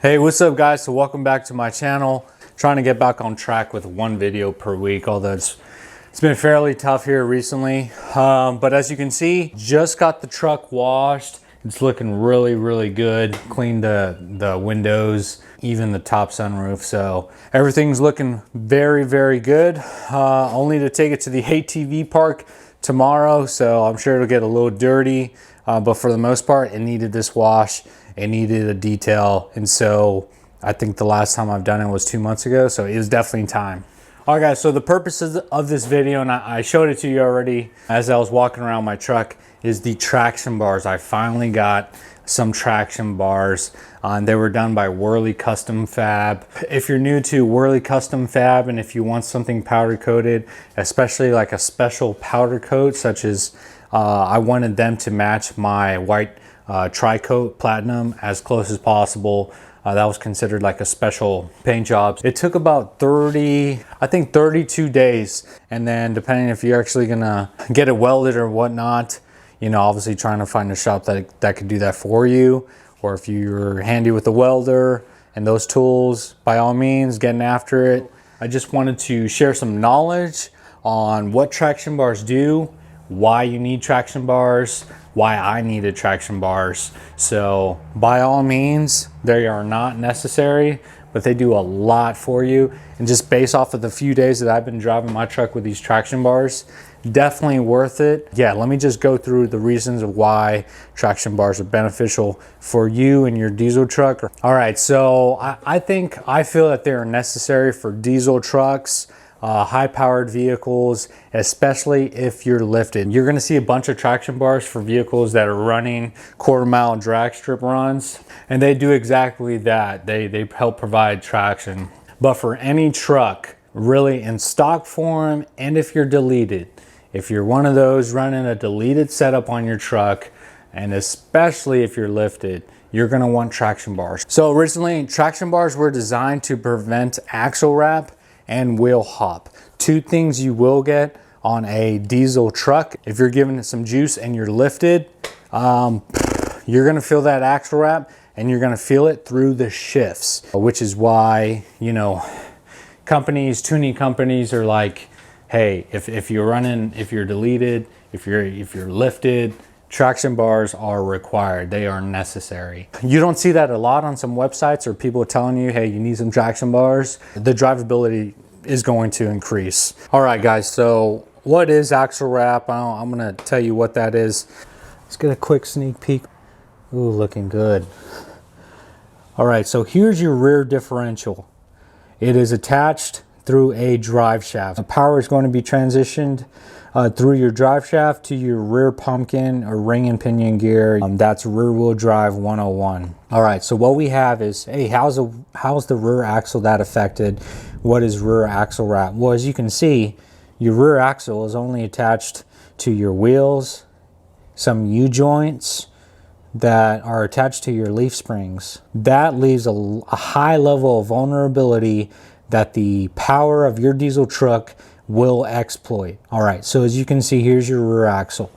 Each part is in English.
Hey, what's up guys? So welcome back to my channel. Trying to get back on track with one video per week, although it's been fairly tough here recently. But as you can see, just got the truck washed. It's looking really good. Cleaned the windows, even the top sunroof. So everything's looking very good. Only to take it to the ATV park tomorrow. So I'm sure it'll get a little dirty. But for the most part, it needed this wash. It needed a detail, and so I think the last time I've done it was 2 months ago, so it was definitely time. All right guys, so the purposes of this video, and I showed it to you already as I was walking around my truck, is the traction bars. I finally got some traction bars. They were done by Wehrli Custom Fab. If you're new to Wehrli Custom Fab, and if you want something powder coated, especially like a special powder coat, such as I wanted them to match my white tri-coat platinum as close as possible. That was considered like a special paint job. It took about 32 days. And then depending if you're actually gonna get it welded or whatnot, you know, obviously trying to find a shop that could do that for you. Or if you're handy with the welder and those tools, by all means, getting after it. I just wanted to share some knowledge on what traction bars do, why you need traction bars, why I needed traction bars. So by all means, they are not necessary, but they do a lot for you. And just based off of the few days that I've been driving my truck with these traction bars, definitely worth it. Yeah, let me just go through the reasons of why traction bars are beneficial for you and your diesel truck. All right, so I feel that they are necessary for diesel trucks, high-powered vehicles, especially if you're lifted. You're going to see a bunch of traction bars for vehicles that are running quarter-mile drag strip runs, and they do exactly that. They help provide traction. But for any truck, really in stock form, and if you're deleted, if you're one of those running a deleted setup on your truck, and especially if you're lifted, you're going to want traction bars. So originally, traction bars were designed to prevent axle wrap and wheel hop. Two things you will get on a diesel truck. If you're giving it some juice and you're lifted, you're gonna feel that axle wrap, and you're gonna feel it through the shifts, which is why, you know, tuning companies are like, hey, if you're deleted, if you're lifted, traction bars are required. They are necessary. You don't see that a lot on some websites, or people telling you, hey, you need some traction bars. The drivability is going to increase. All right, guys, so what is axle wrap? I'm gonna tell you what that is. Let's get a quick sneak peek. Ooh, looking good. All right, so here's your rear differential. It is attached through a drive shaft. The power is going to be transitioned through your drive shaft to your rear pumpkin or ring and pinion gear. That's rear wheel drive 101. All right, so what we have is, hey, how's the rear axle that affected? What is rear axle wrap? Well, as you can see, your rear axle is only attached to your wheels, some U-joints that are attached to your leaf springs. That leaves a high level of vulnerability that the power of your diesel truck will exploit. All right, so as you can see, here's your rear axle.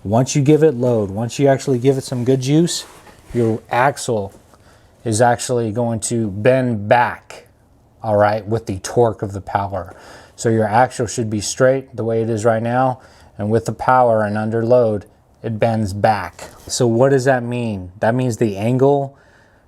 Once you give it load, once you actually give it some good juice, your axle is actually going to bend back, all right, with the torque of the power. So your axle should be straight the way it is right now, and with the power and under load, it bends back. So what does that mean? That means the angle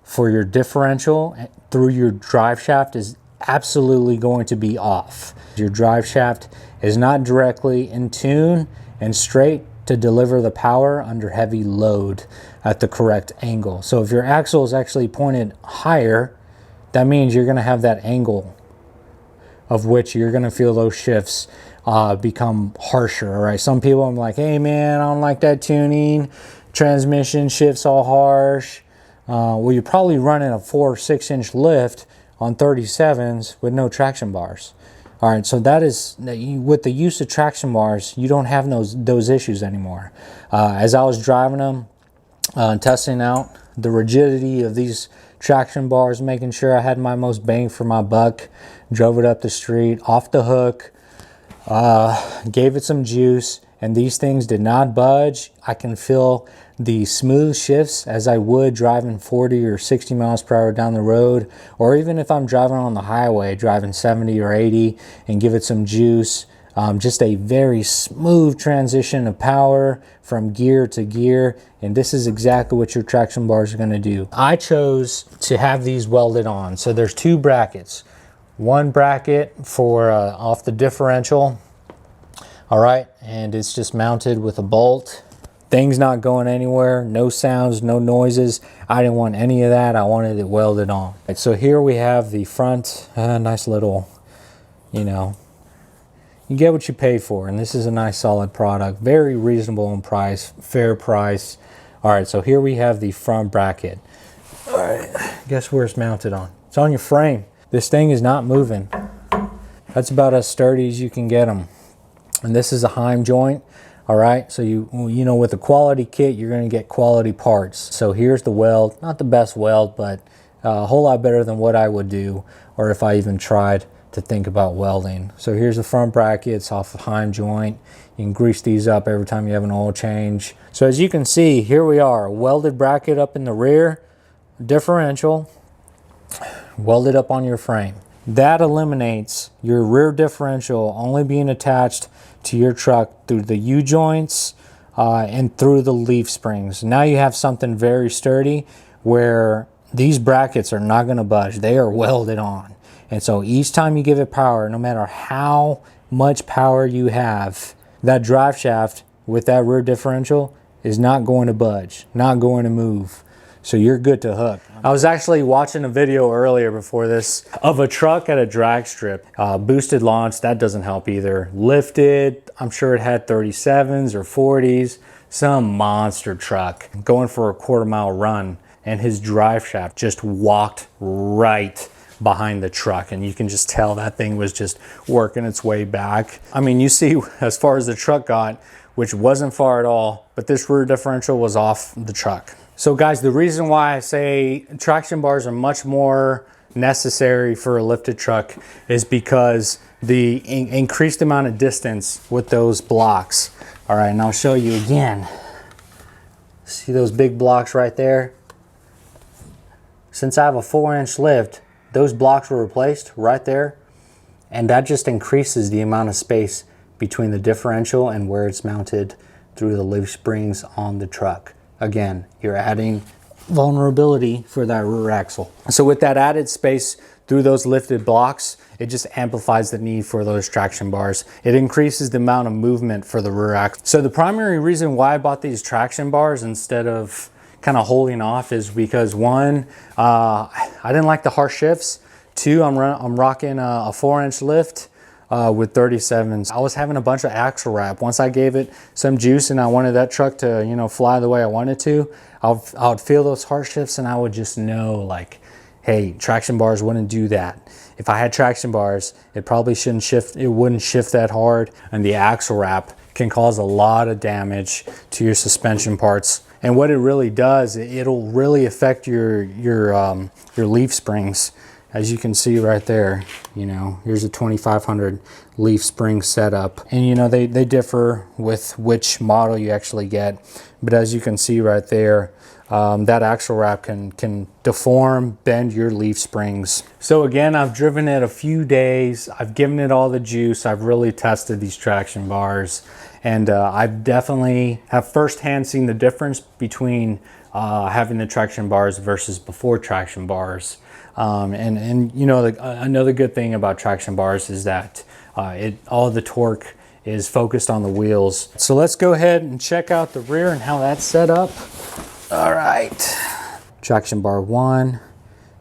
for your differential through your drive shaft is absolutely going to be off. Your drive shaft is not directly in tune and straight to deliver the power under heavy load at the correct angle. So if your axle is actually pointed higher, that means you're going to have that angle of which you're going to feel those shifts become harsher. All right, some people, I'm like, hey man, I don't like that tuning. transmission shifts all harsh. Well, you're probably running a 4 or 6 inch lift on 37s with no traction bars. All right, so that is, with the use of traction bars, you don't have those issues anymore. As I was driving them, testing out the rigidity of these traction bars, making sure I had my most bang for my buck, drove it up the street, off the hook, gave it some juice, and these things did not budge. I can feel the smooth shifts as I would driving 40 or 60 miles per hour down the road, or even if I'm driving on the highway, driving 70 or 80 and give it some juice. Just a very smooth transition of power from gear to gear, and this is exactly what your traction bars are going to do. I chose to have these welded on, so there's 2 brackets. One bracket for off the differential, all right, and it's just mounted with a bolt. Things not going anywhere, no sounds, no noises. I didn't want any of that. I wanted it welded on. Right, so here we have the front, nice little, you get what you pay for, and this is a nice solid product, very reasonable in price, fair price. All right, so here we have the front bracket. All right, guess where it's mounted on? It's on your frame. This thing is not moving. That's about as sturdy as you can get them. And this is a Heim joint. All right, so you know, with a quality kit, you're going to get quality parts. So here's the weld, not the best weld, but a whole lot better than what I would do, or if I even tried to think about welding. So here's the front brackets off the Heim joint. You can grease these up every time you have an oil change. So as you can see, here we are, a welded bracket up in the rear, differential, welded up on your frame. That eliminates your rear differential only being attached to your truck through the U-joints and through the leaf springs. Now you have something very sturdy where these brackets are not going to budge. They are welded on. And so each time you give it power, no matter how much power you have, that drive shaft with that rear differential is not going to budge, not going to move. So you're good to hook. I was actually watching a video earlier before this of a truck at a drag strip. Boosted launch, that doesn't help either. Lifted, I'm sure it had 37s or 40s. Some monster truck going for a 1/4 mile run, and his drive shaft just walked right behind the truck, and you can just tell that thing was just working its way back. I mean, you see as far as the truck got, which wasn't far at all, but this rear differential was off the truck. So guys, the reason why I say traction bars are much more necessary for a lifted truck is because the increased amount of distance with those blocks. All right, and I'll show you again. See those big blocks right there? Since I have a 4-inch lift, those blocks were replaced right there, and that just increases the amount of space between the differential and where it's mounted through the leaf springs on the truck. Again, you're adding vulnerability for that rear axle. So with that added space through those lifted blocks, it just amplifies the need for those traction bars. It increases the amount of movement for the rear axle. So the primary reason why I bought these traction bars instead of kind of holding off is because 1, I didn't like the harsh shifts. 2, I'm rocking a 4-inch lift with 37s. I was having a bunch of axle wrap. Once I gave it some juice and I wanted that truck to, you know, fly the way I wanted to, I would feel those harsh shifts and I would just know, like, hey, traction bars wouldn't do that. If I had traction bars, it probably shouldn't shift, it wouldn't shift that hard, and the axle wrap can cause a lot of damage to your suspension parts. And what it really does, it'll really affect your leaf springs. As you can see right there, you know, here's a 2500 leaf spring setup. And you know, they differ with which model you actually get. But as you can see right there, that axle wrap can deform, bend your leaf springs. So again, I've driven it a few days. I've given it all the juice. I've really tested these traction bars. And I've definitely have firsthand seen the difference between having the traction bars versus before traction bars. And you know, another good thing about traction bars is that all the torque is focused on the wheels. So let's go ahead and check out the rear and how that's set up. All right, traction bar 1,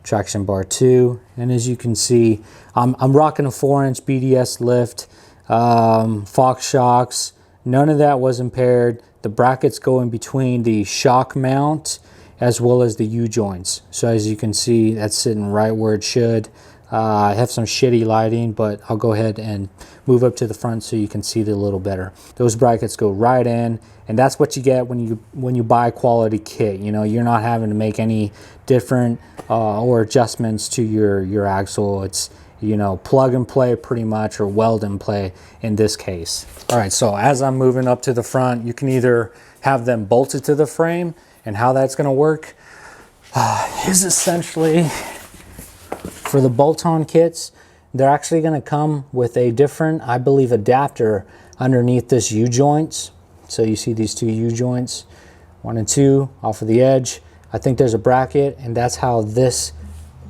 traction bar 2, and as you can see, I'm rocking a 4-inch BDS lift, Fox shocks. None of that was impaired. the brackets go in between the shock mount as well as the U-joints. So as you can see, that's sitting right where it should. I have some shitty lighting, but I'll go ahead and move up to the front so you can see it a little better. Those brackets go right in, and that's what you get when you buy quality kit. You know, you're not having to make any different or adjustments to your axle. It's, you know, plug and play pretty much, or weld and play in this case. All right, so as I'm moving up to the front, you can either have them bolted to the frame, and how that's going to work is essentially, for the bolt-on kits, they're actually going to come with a different, I believe, adapter underneath this U-joints. So you see these two U-joints, 1 and 2 off of the edge. I think there's a bracket, and that's how this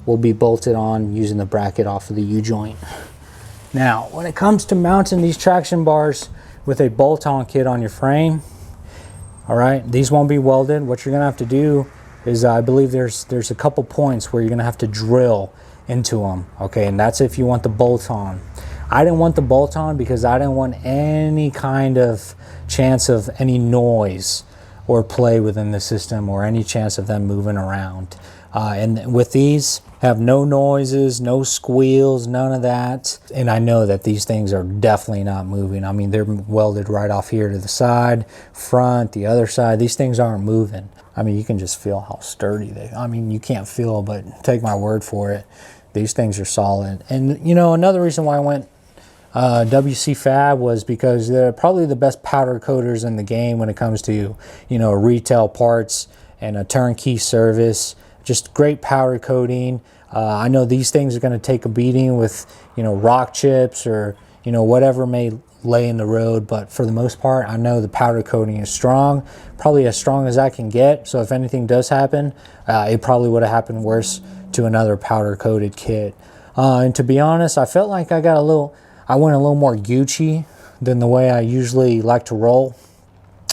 will be bolted on, using the bracket off of the U-joint. Now, when it comes to mounting these traction bars with a bolt-on kit on your frame, all right, these won't be welded. What you're gonna have to do is, I believe there's a couple points where you're gonna have to drill into them, okay? And that's if you want the bolt on. I didn't want the bolt on because I didn't want any kind of chance of any noise or play within the system, or any chance of them moving around. And with these, have no noises, no squeals, none of that. And I know that these things are definitely not moving. I mean, they're welded right off here to the side, front, the other side. These things aren't moving. I mean, you can just feel how sturdy they are. I mean, you can't feel, but take my word for it. These things are solid. And, you know, another reason why I went WC Fab was because they're probably the best powder coaters in the game when it comes to, you know, retail parts and a turnkey service. Just great powder coating. I know these things are going to take a beating with, you know, rock chips or, you know, whatever may lay in the road, but for the most part, I know the powder coating is strong, probably as strong as I can get. So if anything does happen, it probably would have happened worse to another powder coated kit. And to be honest, I felt like I went a little more Gucci than the way I usually like to roll.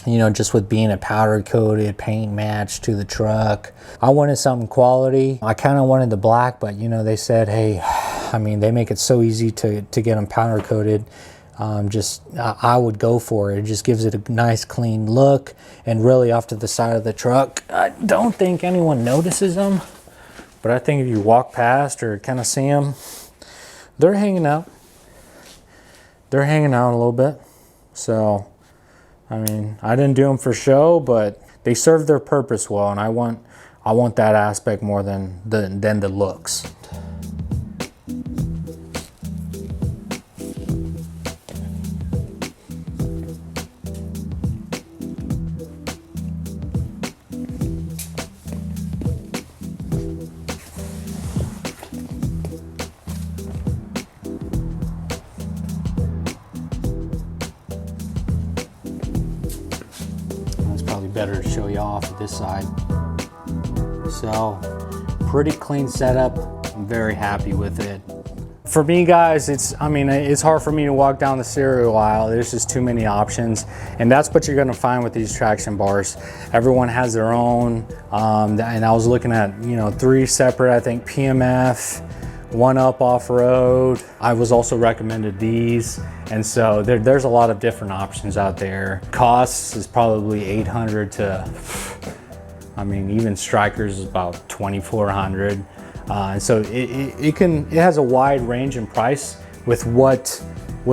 You know, just with being a powder coated paint match to the truck. I wanted something quality. I kind of wanted the black, but you know, they said, hey, I mean, they make it so easy to get them powder coated. I would go for it. It just gives it a nice clean look, and really off to the side of the truck, I don't think anyone notices them, but I think if you walk past or kind of see them, they're hanging out. They're hanging out a little bit. So, I mean, I didn't do them for show, but they serve their purpose well, and I want that aspect more than the looks. Better to show you off this side. So pretty clean setup. I'm very happy with it. For me, guys, it's hard for me to walk down the cereal aisle. There's just too many options, and that's what you're going to find with these traction bars. Everyone has their own, and I was looking at, you know, 3 separate, I think, PMF, 1UP off-road. I was also recommended these, and so there's a lot of different options out there. Costs is probably $800 to, I mean, even Strikers is about $2,400. And so it has a wide range in price with what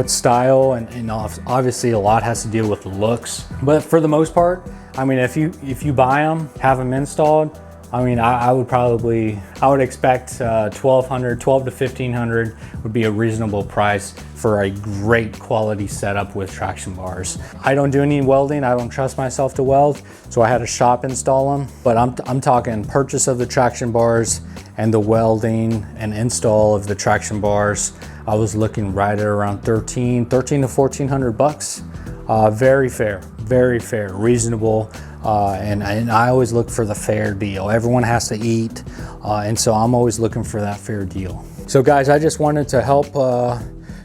style, and obviously a lot has to deal with the looks. But for the most part, I mean, if you buy them, have them installed, I mean, I would expect $1,200 to $1,500 would be a reasonable price for a great quality setup with traction bars. I don't do any welding. I don't trust myself to weld, so I had a shop install them. But I'm talking purchase of the traction bars and the welding and install of the traction bars. I was looking right at around $1,300 to $1,400. Very fair, reasonable. And I always look for the fair deal. Everyone has to eat, and so I'm always looking for that fair deal. So guys, I just wanted to help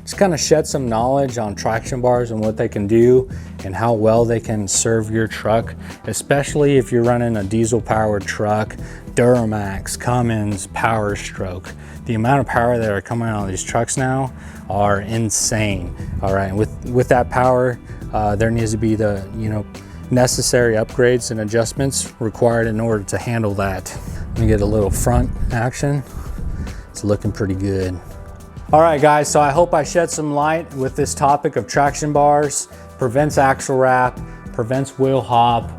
just kind of shed some knowledge on traction bars and what they can do and how well they can serve your truck, especially if you're running a diesel powered truck, Duramax, Cummins, Power Stroke. The amount of power that are coming out of these trucks now are insane. All right, and with that power, there needs to be the, you know, necessary upgrades and adjustments required in order to handle that. Let me get a little front action. It's looking pretty good. All right guys, so I hope I shed some light with this topic of traction bars. Prevents axle wrap, prevents wheel hop,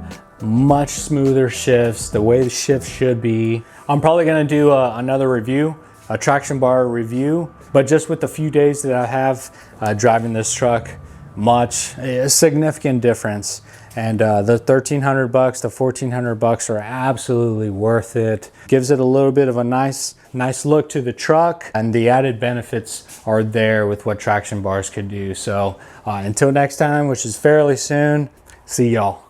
much smoother shifts, the way the shift should be. I'm probably gonna do another review, a traction bar review, but just with the few days that I have driving this truck, a significant difference. And the $1,300 to $1,400 are absolutely worth it. Gives it a little bit of a nice look to the truck, and the added benefits are there with what traction bars could do. So until next time, which is fairly soon, see y'all.